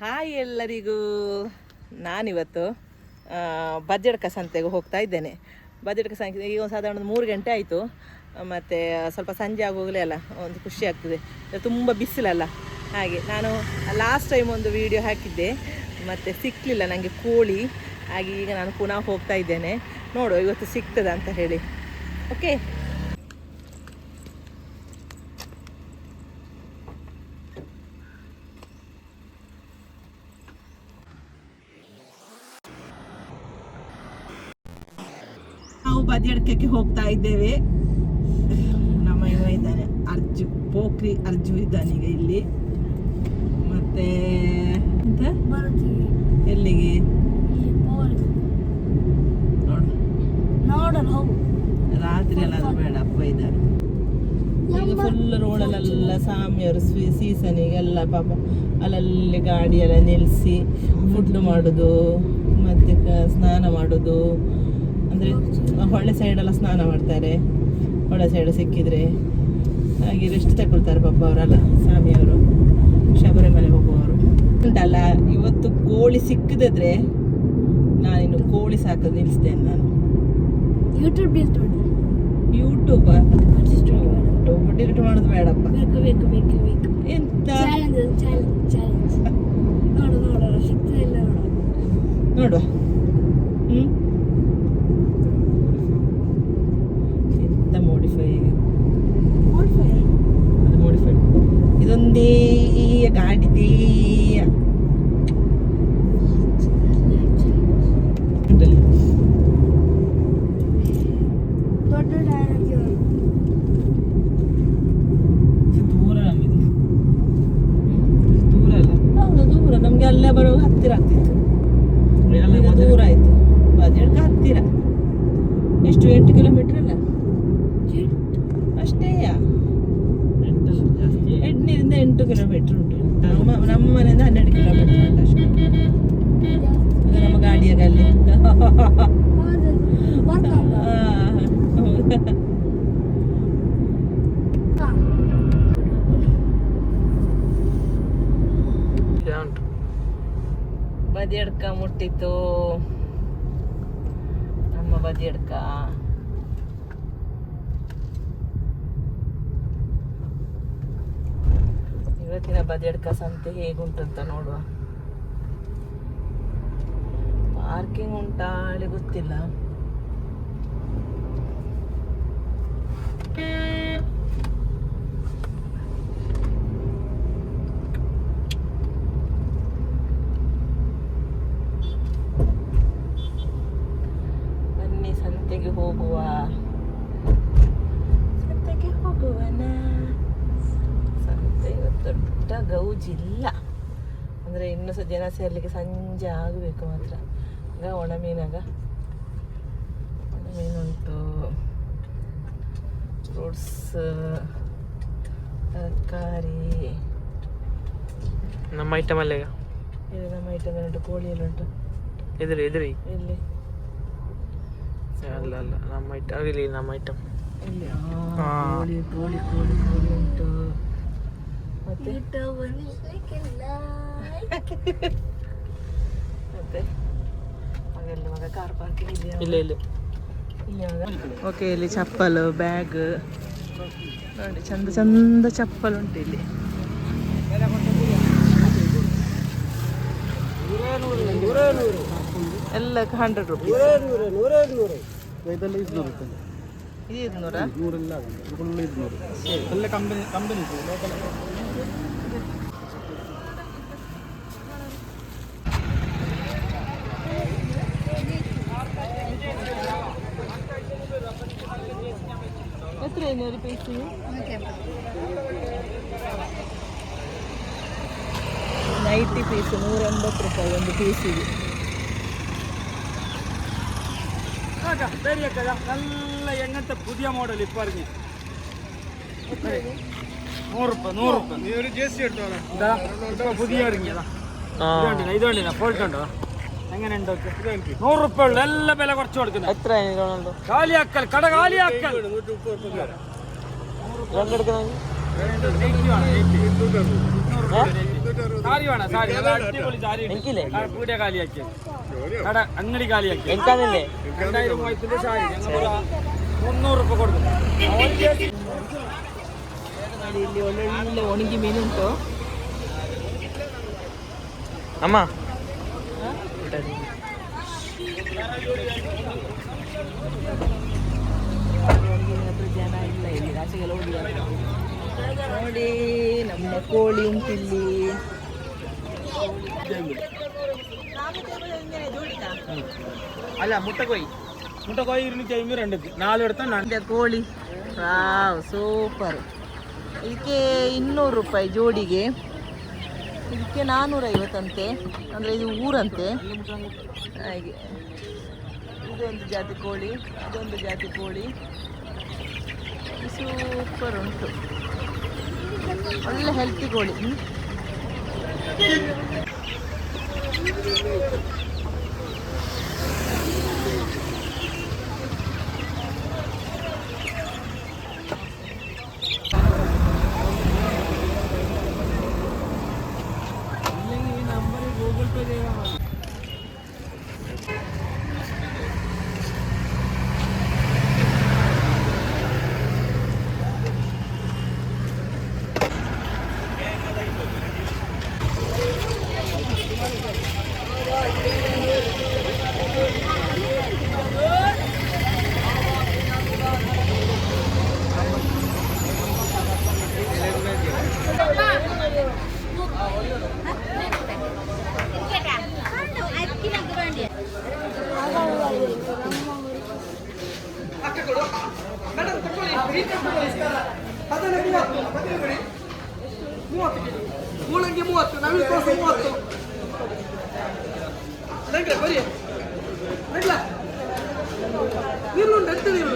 Hi ಎಲ್ಲರಿಗೂ. ನಾನಿವತ್ತು ಬಜ್ಜಡ್ಕ ಸಂತೆಗೆ ಹೋಗ್ತಾ ಇದ್ದೇನೆ. ಬಜ್ಜಡ್ಕ ಸಂತೆ ಈಗ ಸಾಧಾರಣ 3 ಗಂಟೆ ಆಯಿತು. ಮತ್ತು ಸ್ವಲ್ಪ ಸಂಜೆ ಆಗೋಗಲೇ ಅಲ್ಲ, ಒಂದು ಖುಷಿ ಆಗ್ತದೆ. ತುಂಬ ಬಿಸಿಲಲ್ಲ, ಹಾಗೆ ನಾನು ಲಾಸ್ಟ್ ಟೈಮ್ ಒಂದು ವಿಡಿಯೋ ಹಾಕಿದ್ದೆ, ಮತ್ತು ಸಿಕ್ಕಲಿಲ್ಲ ನನಗೆ ಕೋಳಿ. ಹಾಗೆ ಈಗ ನಾನು ಪುನಃ ಹೋಗ್ತಾ ಇದ್ದೇನೆ. ನೋಡುವ ಇವತ್ತು ಸಿಗ್ತದೆ ಅಂತ ಹೇಳಿ. ಓಕೆ, ನಾವು ಬದಿಯಡ್ಕಕ್ಕೆ ಹೋಗ್ತಾ ಇದ್ದೇವೆ. ನಮ್ಮ ಇವ ಇದ್ದಾನೆ, ಅರ್ಜು, ಪೋಖ್ರಿ ಅರ್ಜು ಇದ್ದಾನೆ ಈಗ ಇಲ್ಲಿ. ಮತ್ತೆ ಎಂತ ಎಲ್ಲಿಗೆ ರಾತ್ರಿ ಎಲ್ಲ ಬೇಡ, ಅಪ್ಪ ಇದ್ದಾರೆ ಈಗ. ಫುಲ್ ರೋಡಲ್ಲೆಲ್ಲ ಸಾಮಿಯವರು ಸೀಸನಿಗೆಲ್ಲ ಪಾಪ ಅಲ್ಲಲ್ಲಿ ಗಾಡಿ ಎಲ್ಲ ನಿಲ್ಲಿಸಿ ಫುಡ್ ಮಾಡೋದು, ಮತ್ತೆ ಸ್ನಾನ ಮಾಡೋದು. ಅಂದರೆ ಹೊಳೆ ಸೈಡೆಲ್ಲ ಸ್ನಾನ ಮಾಡ್ತಾರೆ, ಹೊಳೆ ಸೈಡ್ ಸಿಕ್ಕಿದ್ರೆ. ಹಾಗೆ ರೆಸ್ಟ್ ತಗೊಳ್ತಾರೆ ಪಾಪ ಅವರೆಲ್ಲ, ಸ್ವಾಮಿಯವರು, ಶಬರಿಮಲೆ ಹೋಗುವವರು. ಉಂಟಲ್ಲ, ಇವತ್ತು ಕೋಳಿ ಸಿಕ್ಕದಿದ್ರೆ ನಾನಿನ್ನು ಕೋಳಿ ಸಾಕೋದು ನಿಲ್ಲಿಸ್ತೇನೆ ನಾನು. ಯೂಟ್ಯೂಬ್ ಡಿಲೀಟ್ ಮಾಡೋದು ಬೇಡಪ್ಪ. ಎಂತ ನೋಡುವ. ಎಂತ ಮಾಡಿಫೈ ಇದೊಂದೇ ಗಾಡಿದೇ. ನಮ್ಗೆ ಅಲ್ಲೇ ಬರುವಾಗ ಹತ್ತಿರ ಆಗ್ತಿತ್ತು, ಈಗ ದೂರ ಆಯ್ತು. ಬದಿಯಡ್ಕ ಹತ್ತಿರ ಎಷ್ಟು 8 ಕಿಲೋಮೀಟರ್ ಅಲ್ಲ ಅಷ್ಟೇಯ, 8 ಕಿಲೋಮೀಟರ್ ಉಂಟು. ನಮ್ಮ ಮನೆಯಿಂದ 12 ಕಿಲೋಮೀಟರ್ ಉಂಟು ಅಷ್ಟೇ. ಈಗ ನಮ್ಮ ಗಾಡಿಯಾಗ ಅಲ್ಲಿ ಬದಿಯಡ್ಕ ಮುಟ್ಟಿತ್ತು, ನಮ್ಮ ಬದಿಯಡ್ಕ. ಇವತ್ತಿನ ಬದಿಯಡ್ಕ ಸಂತೆ ಹೇಗುಂಟಂತ ನೋಡುವ. ಪಾರ್ಕಿಂಗ್ ಉಂಟಾ ಅಲ್ಲಿ ಗೊತ್ತಿಲ್ಲ. ಬನ್ನಿ ಸಂತೆಗೆ ಹೋಗುವ, ಸಂತೆಗೆ ಹೋಗುವನ. ಸಂತೆ ಇವತ್ತು ದೊಡ್ಡ ಗೌಜಿಲ್ಲ, ಅಂದರೆ ಇನ್ನೂ ಸಹ ಜನ ಸೇರ್ಲಿಕ್ಕೆ ಸಂಜೆ ಆಗಬೇಕು ಮಾತ್ರ. ಈಗ ಒಣಮೀನಾಗ ಒಣಮೀನುಂಟು, ಫ್ರೂಟ್ಸ್, ತರಕಾರಿ, ನಮ್ಮ ಐಟಮ್ ಅಲ್ಲ. ಇದು ನಮ್ಮ ಐಟಮ್ ಉಂಟು. ಕೋಳಿ ಎಲ್ಲ ಉಂಟು ಎದುರಿ ಇಲ್ಲಿ. ಅಲ್ಲ ಅಲ್ಲ, ನಮ್ಮ ಐಟಮ್ ಇಲ್ಲಿ, ನಮ್ಮ ಐಟಮ್ ಇಲ್ಲಿ. ಕೋಳಿ ಕೋಳಿ ಕೋಳಿ ಕೋಳಿ ಉಂಟು. ಮತ್ತೆ ಮತ್ತೆ ಹಾಗೆಲ್ಲ ಮಗ ಕಾರ್ ಪಾರ್ಕಿಂಗ್ ಇದೆಯಾ? ಇಲ್ಲ ಇಲ್ಲ. ಓಕೆ, ಇಲ್ಲಿ ಚಪ್ಪಲು, ಬ್ಯಾಗ್ ನೋಡಿ, ಚಂದ ಚಂದ ಚಪ್ಪಲ್ ಉಂಟು ಇಲ್ಲಿ. ಎಲ್ಲ 100 ರೂಪೀಸ್. ಇದು 200. ಎത്ര 500 ಪೀಸಿಗೆ 90 ಪೀಸ್ 180 ರೂಪಾಯಿ ಒಂದು ಪೀಸಿಗೆ. நல்ல எங்கத்த புதிய மாடல் இப்ப இருக்கு. 100 ரூபாய். நீ ஒரு ஜேசி எடுத்து வர. இப்ப புதிய இருக்குடா. ಇದೊಂದಿನ ಫೋಲ್ಟ್ ಉಂಟು. ಹೆಂಗನೆ ಉಂಟು? 100 ರೂಪಾಯಿ ಎಲ್ಲ ಬೆಲೆ ಖರ್ಚು ಮಾಡ್ತೀನಿ. ಎತ್ರ ಏನಿದೆ? ಖಾಲಿ ಹಾಕಲ್, ಕಡ ಖಾಲಿ ಹಾಕಲ್. 130 ರೂಪಾಯಿ. 2 എടുക്കണം. 280 ആണ്. 200 ರೂಪಾಯಿ. ಸಾರಿ ಬೇಡ ಸಾರಿ ಅಡಿಪೊಳಿ ಸಾರಿ ಎಂಕಿಲೆ ಪೂಡೆ ಖಾಲಿ ಹಾಕಿ ಕಡ ಅಂಗಡಿ ಖಾಲಿ ಹಾಕಿ ಎಂಕಾದಿಲ್ಲ 2035 ಸಾರಿ 300 ರೂಪಾಯಿ ಕೊಡ್ಬೇಕು ನೋಡಿ ಇಲ್ಲಿ ಒಳ್ಳೊಳ್ಳೆ ಒಣಗಿ ಮೀನುಂಟು. ಅಮ್ಮ ಜನ ಇಲ್ಲ ಇಲ್ಲಿ, ಆಚೆಗೆಲ್ಲ ಹೋಗಿದ್ದಾರೆ. ನೋಡಿ ನಮ್ಮ ಕೋಳಿ ಉಂಟಿಲ್ಲಿ. ಅಲ್ಲ ಮುಟ್ಟಕೋಯಿ ഇരുന്നൂറ്റി 2 4 എടുത്താൽ ಕೋಳಿ ವಾವ್ ಸೂಪರ್. ಇದಕ್ಕೆ 200 ರೂಪಾಯಿ ಜೋಡಿಗೆ, ಇದಕ್ಕೆ 450 ಅಂತೆ, ಅಂದರೆ ಇದು ಊರಂತೆ ಹಾಗೆ. ಇದೊಂದು ಜಾತಿ ಕೋಳಿ, ಇದೊಂದು ಜಾತಿ ಕೋಳಿ ಸೂಪರ್ ಉಂಟು, ಒಳ್ಳೆ ಹೆಲ್ತಿ ಕೋಳಿ. ಗೂಗಲ್ ಪೇ ಮೂಲಂಗಿ 30, ನವಿಲು ಕೋಸು 30. ನಂಗೆ ಬರೀ ನಡ್ಲ ನೀರುಂಡು ಎಂತ ನೀರು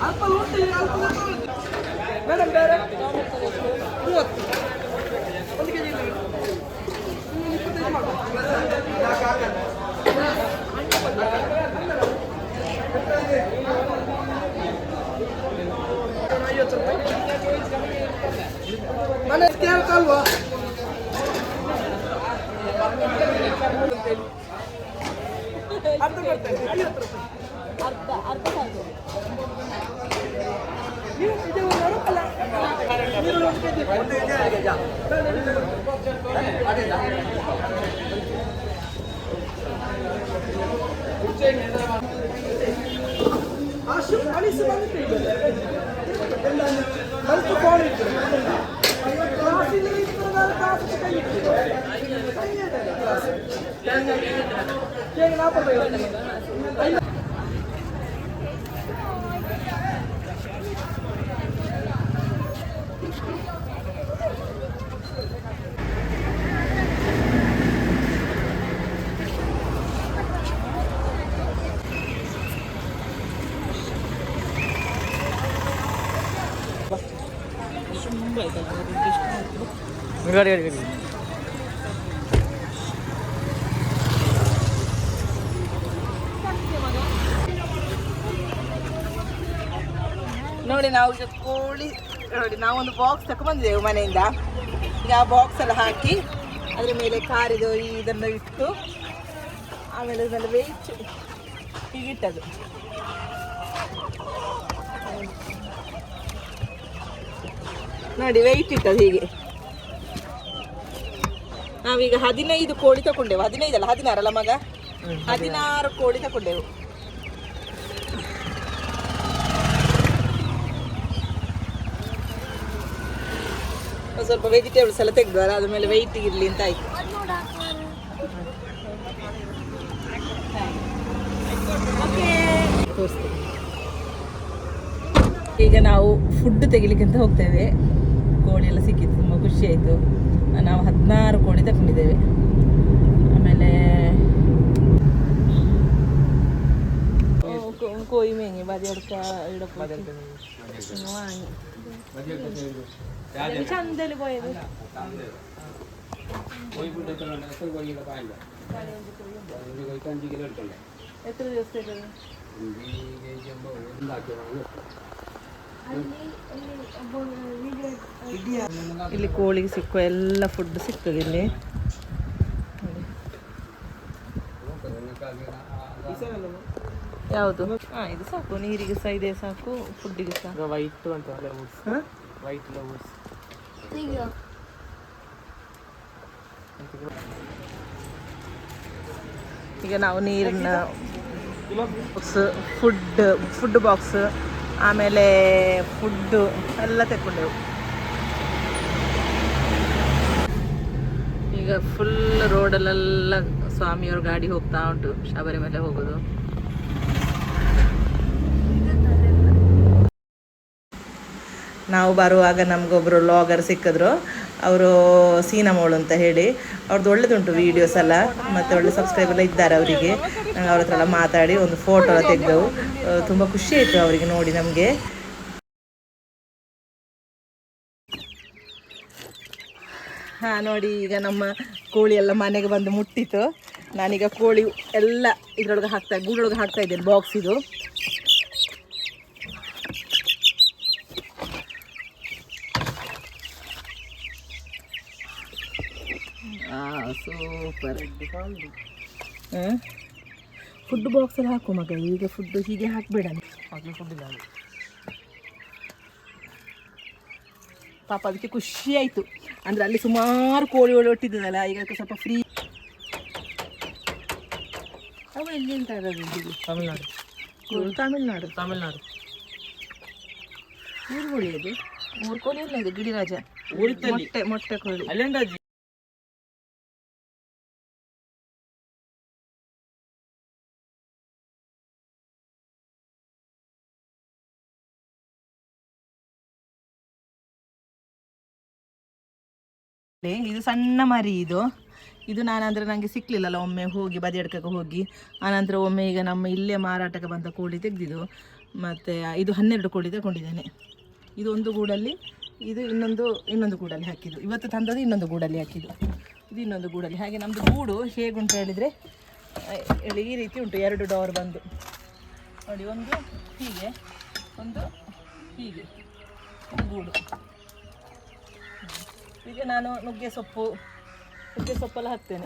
ಅಲ್ಪ ಉಂಟು, ಅಲ್ಪ ಮೇಡಮ್ ಬೇರೆ 30 1 ಕೆಜಿ 25 ಮಾಡು. ಮನೆ ಕೇಳ್ಕಲ್ವಾ ಅರ್ಧ ಬರ್ತೇನೆ 50 ರೂಪಾಯಿ ಅರ್ಧ ಸಾಕು. ನೀವು ಇದು ನೋಡಲ್ಲ ನೀರು 1 ಕೆಜಿ 1 ಕೆಜಿ ಆಶು ಅಳಿಸಿ ಬಂದಿದೆ ಮಲ್ಕು ಫೋನ್ ಇತ್ತು ಕ್ಲಾಸಿಗೆ ಇತ್ತು ಕ್ಲಾಸ್ ಕೈ ಇತ್ತು ಕೈ ಇದೆ ಕ್ಲಾಸ್ ಕೇಳಿ ನಾಪದ ಗಾಡಿ ಗಾಡಿ ಗಾಡಿ ನೋಡಿ ನಾವು ಈಗ ಕೋಳಿ ನೋಡಿ ನಾವೊಂದು ಬಾಕ್ಸ್ ತಗೊಂಡ್ಬಂದಿದ್ದೇವೆ ಮನೆಯಿಂದ. ಈಗ ಆ ಬಾಕ್ಸ್ ಎಲ್ಲ ಹಾಕಿ ಅದ್ರ ಮೇಲೆ ಕಾರಿದು ಇದನ್ನು ಇಟ್ಟು ಆಮೇಲೆ ಅದನ್ನೆಲ್ಲ ವೇಸ್ಟ್ ಹೀಗಿಟ್ಟದು. ನೋಡಿ ವೆಯ್ಟ್ ಇಟ್ಟದು ಹೀಗೆ. ನಾವೀಗ 15 ಕೋಳಿ ತಗೊಂಡೆವು. 15 ಅಲ್ಲ 16 ಅಲ್ಲ ಮಗ, 16 ಕೋಳಿ ತಗೊಂಡೆವು. ಸ್ವಲ್ಪ ವೆಜಿಟೇಬಲ್ಸ್ ಎಲ್ಲ ತೆಗೆದ್ವಲ್ಲ, ಅದ್ರ ಮೇಲೆ ವೆಯ್ಟ್ ಇರಲಿ ಅಂತ ಆಯ್ತು. ತೋರಿಸ್ತೀನಿ. ಈಗ ನಾವು ಫುಡ್ ತೆಗಿಲಿಕ್ಕೆ ಅಂತ ಹೋಗ್ತೇವೆ. ಕೋಳಿ ಎಲ್ಲ ಸಿಕ್ಕಿತ್ತು, ತುಂಬ ಖುಷಿ ಆಯಿತು. ನಾವು 16 ಕೋಳಿ ತಗೊಂಡಿದ್ದೇವೆ. ಆಮೇಲೆ ಕೋಯಿ ಮೇಂಗೆ ಬಾದಿ ಹೊಡ್ಕ ಇಡಪ್ಪ ಚಂದಲ್ಲಿ ಪೋಯದು എത്ര ദിവസത്തേക്ക് ಇಲ್ಲಿ ಕೋಳಿಗೆ ಸಿಕ್ಕುವ ಎಲ್ಲ ಫುಡ್ ಸಿಗ್ತದೆ ಇಲ್ಲಿ. ಯಾವುದು? ಹಾ, ಇದು ಸಾಕು, ನೀರಿಗೆ ಸಹ ಇದೆ ಸಾಕು, ಫುಡ್ಡಿಗೆ ಸಹ. ವೈಟ್ ಅಂತ ವೈಟ್ ಲವರ್ಸ್. ಈಗ ನಾವು ನೀರಿನ ಬಾಕ್ಸ್, ಫುಡ್ ಬಾಕ್ಸ್, ಆಮೇಲೆ ಫುಡ್ಡು ಎಲ್ಲ ತಗೊಂಡೆವು. ಈಗ ಫುಲ್ ರೋಡಲ್ಲೆಲ್ಲ ಸ್ವಾಮಿಯವ್ರ ಗಾಡಿ ಹೋಗ್ತಾ ಉಂಟು, ಶಬರಿಮಲೆ ಹೋಗೋದು. ನಾವು ಬರುವಾಗ ನಮಗೊಬ್ಬರು ವ್ಲಾಗರ್ ಸಿಕ್ಕಿದ್ರು. ಅವರು ಸೀನಮೋಳು ಅಂತ ಹೇಳಿ, ಅವ್ರದ್ದು ಒಳ್ಳೆದುಂಟು ವೀಡಿಯೋಸ್ ಎಲ್ಲ, ಮತ್ತು ಒಳ್ಳೆ ಸಬ್ಸ್ಕ್ರೈಬ್ ಎಲ್ಲ ಇದ್ದಾರೆ ಅವರಿಗೆ. ನಂಗೆ ಅವ್ರ ಹತ್ರ ಎಲ್ಲ ಮಾತಾಡಿ ಒಂದು ಫೋಟೋ ಎಲ್ಲ ತೆಗೆದವು. ತುಂಬ ಖುಷಿ ಆಯಿತು ಅವರಿಗೆ ನೋಡಿ ನಮಗೆ. ಹಾಂ ನೋಡಿ, ಈಗ ನಮ್ಮ ಕೋಳಿ ಎಲ್ಲ ಮನೆಗೆ ಬಂದು ಮುಟ್ಟಿತು. ನಾನೀಗ ಕೋಳಿ ಎಲ್ಲ ಇದರೊಳಗೆ ಗೂಡೊಳಗೆ ಹಾಕ್ತಾ ಇದ್ದೇನೆ, ಬಾಕ್ಸ್ ಇದು. ಸೂಪರ್. ಫುಡ್ ಬಾಕ್ಸಲ್ಲಿ ಹಾಕು ಮಗ, ಈಗ ಫುಡ್ ಹೀಗೆ ಹಾಕಬೇಡ. ಫುಡ್ ಇಲ್ಲ ಪಾಪ ಅದಕ್ಕೆ ಖುಷಿ ಆಯಿತು. ಅಂದರೆ ಅಲ್ಲಿ ಸುಮಾರು ಕೋಳಿ ಒಟ್ಟಿದ್ದಲ್ಲ, ಈಗ ಅದಕ್ಕೆ ಸ್ವಲ್ಪ ಫ್ರೀ. ಅವ ಎಲ್ಲಿ ಅಂತ ಇರೋದು? ತಮಿಳ್ನಾಡು. ತಮಿಳ್ನಾಡು ಮೂರು ಕೋಳಿ ಅದು. 3 ಕೋಳಿ ಎಲ್ಲ ಇದೆ. ಗಿರಿರಾಜ ಮೊಟ್ಟೆ ಕೋಳಿ ಅಲ್ಲೇಂದಾಜಿ. ಇದು ಸಣ್ಣ ಮರಿ. ಇದು ನಾನಂದರೆ ನನಗೆ ಸಿಕ್ಕಲಿಲ್ಲಲ್ಲ, ಒಮ್ಮೆ ಹೋಗಿ ಬದಿಯಡ್ಕಕ್ಕೆ ಹೋಗಿ, ಆನಂತರ ಒಮ್ಮೆ ಈಗ ನಮ್ಮ ಇಲ್ಲೇ ಮಾರಾಟಕ್ಕೆ ಬಂದ ಕೋಳಿ ತೆಗೆದಿದ್ದು. ಮತ್ತು ಇದು 12 ಕೋಳಿ ತಗೊಂಡಿದ್ದೇನೆ. ಇದು ಒಂದು ಗೂಡಲ್ಲಿ, ಇದು ಇನ್ನೊಂದು ಗೂಡಲ್ಲಿ ಹಾಕಿದ್ದು. ಇವತ್ತು ತಂದದ್ದು ಇನ್ನೊಂದು ಗೂಡಲ್ಲಿ ಹಾಕಿದ್ದು, ಇದು ಇನ್ನೊಂದು ಗೂಡಲ್ಲಿ. ಹಾಗೆ ನಮ್ಮದು ಗೂಡು ಹೇಗುಂಟು ಹೇಳಿದರೆ, ಈ ರೀತಿ ಉಂಟು. 2 ಡೋರ್ ಬಂದು ನೋಡಿ, ಒಂದು ಹೀಗೆ, ಒಂದು ಹೀಗೆ, ಒಂದು ಗೂಡು. ಈಗ ನಾನು ನುಗ್ಗೆ ಸೊಪ್ಪೆಲ್ಲ ಹಾಕ್ತೇನೆ.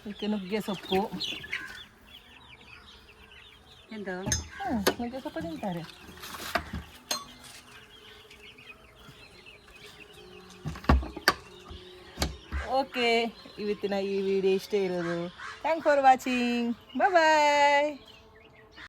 ಇದಕ್ಕೆ ನುಗ್ಗೆ ಸೊಪ್ಪು, ನುಗ್ಗೆ ಸೊಪ್ಪು ತಿಂತಾರೆ. ಓಕೆ, ಇವತ್ತಿನ ಈ ವಿಡಿಯೋ ಇಷ್ಟೇ ಇರೋದು. Thank for watching. ಬಾಯ್.